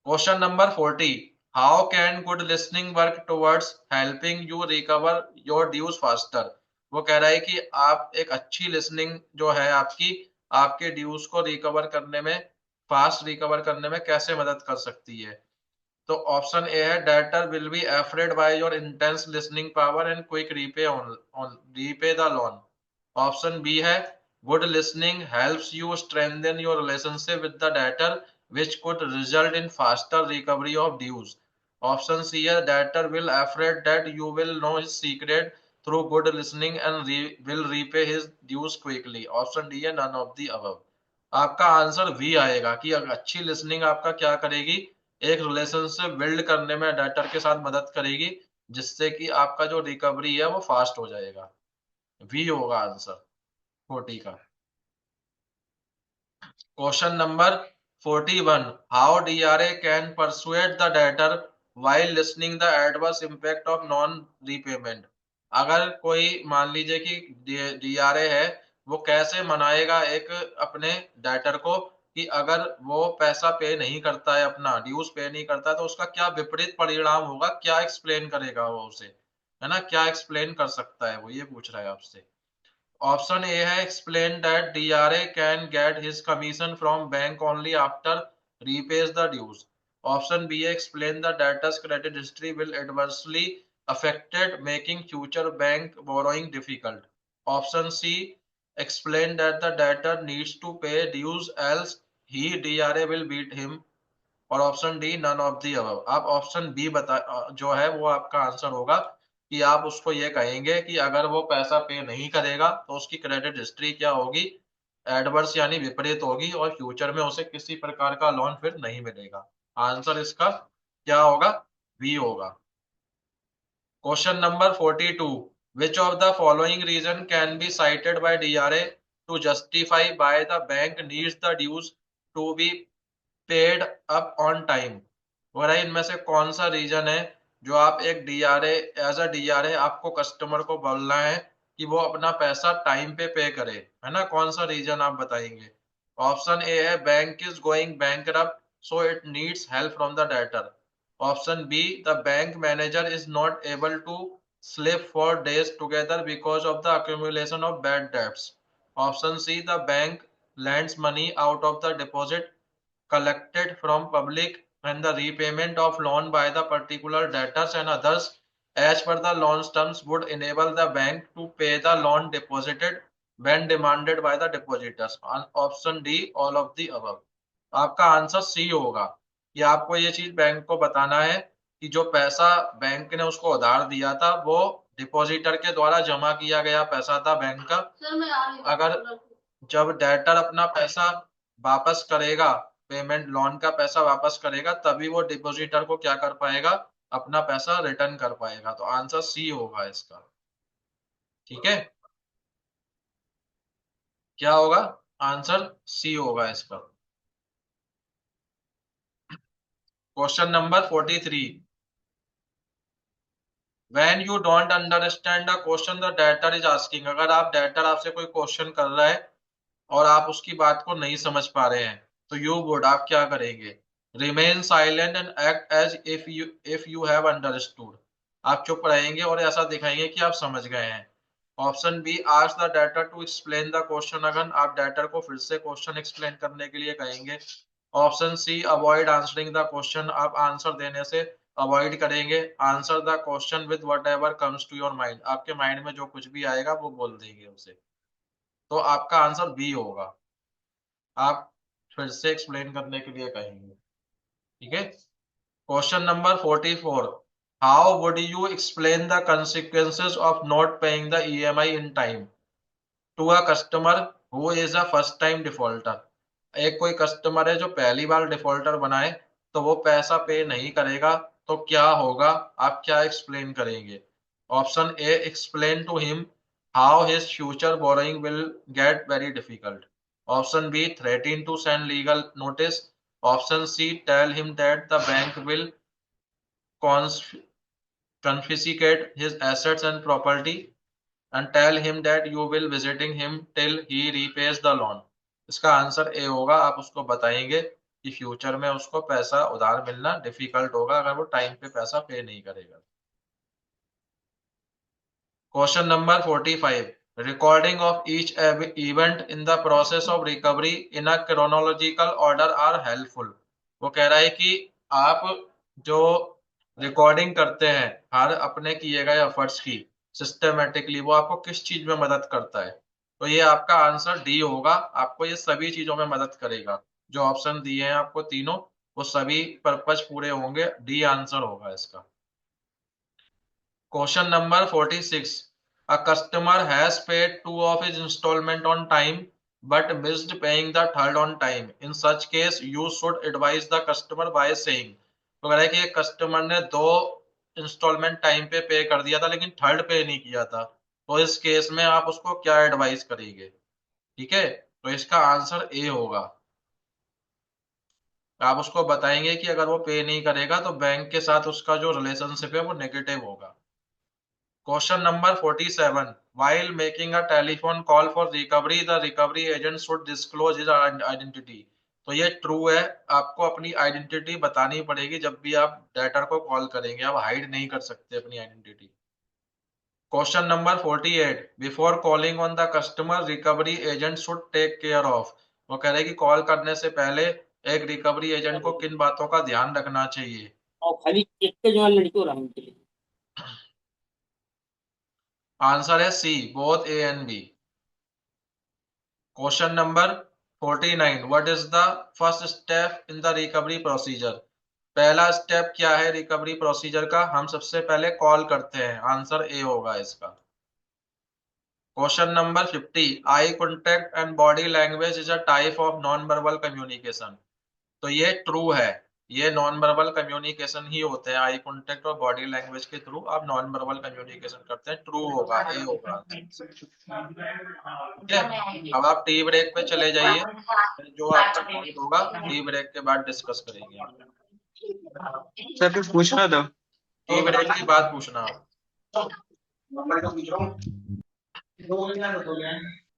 Question number 40, how can good listening work towards helping you recover your dues faster. वो कह रहा है कि आप एक अच्छी लिसनिंग जो है आपकी, आपके ड्यूज को रिकवर करने में, फास्ट रिकवर करने में कैसे मदद कर सकती है। तो ऑप्शन ए है debtor will be afraid by your intense listening power and quick repay the loan. Option B है good listening helps you strengthen your relationship with the debtor which could result in faster recovery of dues. Option C है debtor will afraid that you will know his secret through good listening and will repay his dues quickly. Option D है none of the above. आपका आंसर V आएगा, कि अच्छी लिसनिंग आपका क्या करेगी, एक रिलेशनशिप बिल्ड करने में डेटर के साथ मदद करेगी, जिससे कि आपका जो रिकवरी है वो फास्ट हो जाएगा। V होगा आंसर 40 का। Question number 41. How DRA can persuade the debtor while listening the adverse impact of non-repayment? अगर कोई मान लीजिए कि DRA है, वो कैसे मनाएगा एक अपने डेटर को कि अगर वो पैसा पे नहीं करता है, अपना ड्यूज पे नहीं करता है, तो उसका क्या विपरीत परिणाम होगा, क्या एक्सप्लेन करेगा वो उसे, है ना, क्या एक्सप्लेन कर सकता है वो, ये पूछ रहा है आपसे। ऑप्शन ए है explain that DRA can get his commission from bank only after repays the dues. Option B है explain the debtor's credit history will adversely affected making future bank borrowing difficult. Option C explain that the debtor needs to pay dues else he DRA will beat him. और option D none of the above. आप ऑप्शन बी बता जो है वो आपका आंसर होगा, कि आप उसको ये कहेंगे कि अगर वो पैसा पे नहीं करेगा तो उसकी क्रेडिट हिस्ट्री क्या होगी, एडवर्स यानी विपरीत होगी, और फ्यूचर में उसे किसी प्रकार का लोन फिर नहीं मिलेगा। आंसर इसका क्या होगा, बी होगा। Question number 42, which of the following reason can be cited by DRA to justify by the bank needs the dues to be paid up on time. वह इनमें से कौन सा रीजन है जो आप एक डीआरए, एज अ डीआरए आपको कस्टमर को बोलना है कि वो अपना पैसा टाइम पे करे, है ना, कौन सा रीजन आप बताएंगे। ऑप्शन ए है bank is going bankrupt so it needs help from the debtor. Option B the bank manager is not able to slip for days together because of the accumulation of bad debts. Option C the bank lends money out of the deposit collected from public and the repayment of loan by the particular debtors and others as per the loan's terms would enable the bank to pay the loan deposited when demanded by the depositors. Option D all of the above. आपका आंसर सी होगा, कि आपको ये चीज बैंक को बताना है कि जो पैसा बैंक ने उसको उधार दिया था वो डिपॉजिटर के द्वारा जमा किया गया पैसा था बैंक का। अगर जब डेटर अपना पैसा वापस करेगा, पेमेंट लोन का पैसा वापस करेगा, तभी वो डिपॉजिटर को क्या कर पाएगा, अपना पैसा रिटर्न कर पाएगा। तो आंसर सी होगा इसका। ठीक है, क्या होगा, आंसर सी होगा इसका। Question number 43, When you don't understand the question the debtor is asking, अगर आप डेटर आपसे कोई क्वेश्चन कर रहा है और आप उसकी बात को नहीं समझ पा रहे हैं, तो यू वुड, आप क्या करेंगे, remain silent and act as if you have understood, आप चुप रहेंगे और ऐसा दिखाएंगे कि आप समझ गए हैं। Option B, ask the debtor to explain the question again, आप डेटर को फिर से क्वेश्चन एक्सप्लेन करने के लिए कहेंगे। Option C, avoid answering the question, आप आंसर देने से अवॉइड करेंगे। Answer the question with whatever comes to your mind, आपके माइंड में जो कुछ भी आएगा वो बोल देंगे उसे। तो आपका आंसर बी होगा, आप फिर से एक्सप्लेन करने के लिए कहेंगे। ठीक है, question number 44, how would you explain the consequences of not paying the EMI in time to a customer who is a first time defaulter. एक कोई कस्टमर है जो पहली बार डिफॉल्टर बनाए, तो वो पैसा पे नहीं करेगा, तो क्या होगा, आप क्या एक्सप्लेन करेंगे। Option A, explain to him how his future borrowing will get very difficult. Option B, threaten to send legal notice. Option C, tell him that the bank will confiscate his assets and property and tell him that you will visiting him till he repays the loan। इसका आंसर ए होगा, आप उसको बताएंगे कि फ्यूचर में उसको पैसा उधार मिलना डिफिकल्ट होगा अगर वो टाइम पे पैसा पे नहीं करेगा। Question number 45, recording of each event in the process of recovery in a chronological order are helpful. वो कह रहा है कि आप जो रिकॉर्डिंग करते हैं हर अपने किए गए एफर्ट्स की सिस्टमेटिकली, वो आपको किस चीज में मदद करता है। तो ये आपका आंसर डी होगा, आपको ये सभी चीजों में मदद करेगा। जो ऑप्शन दिए हैं आपको तीनों, वो सभी पर्पज पूरे होंगे, डी आंसर होगा इसका। Question number 46, a customer has paid two of his installment on time but missed paying the third on time. In such case, you should advise the customer by saying, तो कह रहा है कि एक कस्टमर ने दो इंस्टॉलमेंट टाइम पे कर दिया था लेकिन थर्ड पे नहीं किया था, तो इस केस में आप उसको क्या एडवाइस करेंगे। ठीक है, तो इसका आंसर ए होगा, आप उसको बताएंगे कि अगर वो पे नहीं करेगा तो बैंक के साथ उसका जो रिलेशनशिप है वो नेगेटिव होगा। Question number 47, while making a telephone call for recovery, the recovery agent should disclose his identity। तो ये ट्रू है, आपको अपनी आइडेंटिटी बतानी पड़ेगी जब भी आप डेटर को कॉल करेंगे, आप हाइड नहीं कर सकते अपनी identity. Question number 48, before calling on the customer recovery agent should take care of. वो कह रहे हैं कि कॉल करने से पहले एक रिकवरी एजेंट को किन बातों का ध्यान रखना चाहिए। और खाली एक के जो लड़की हो रहा है उनके लिए। आंसर है C, both A and B. Question number 49, what is the first step in the recovery procedure. पहला स्टेप क्या है रिकवरी प्रोसीजर का, हम सबसे पहले कॉल करते हैं, आंसर ए होगा इसका। Question number 50, I contact and body language is a type of non verbal communication. तो ये ट्रू है, ये नॉन वर्बल कम्युनिकेशन ही होते हैं, आई कांटेक्ट और बॉडी लैंग्वेज के थ्रू आप नॉन वर्बल कम्युनिकेशन करते हैं, ट्रू होगा, ए होगा। ठीक है, अब आप टी ब्रेक पे चले जाइए, जो आपका पॉइंट होगा टी ब्रेक के बाद डिस्कस करेंगे। सर कुछ पूछना था। टी ब्रेक की बात पूछना।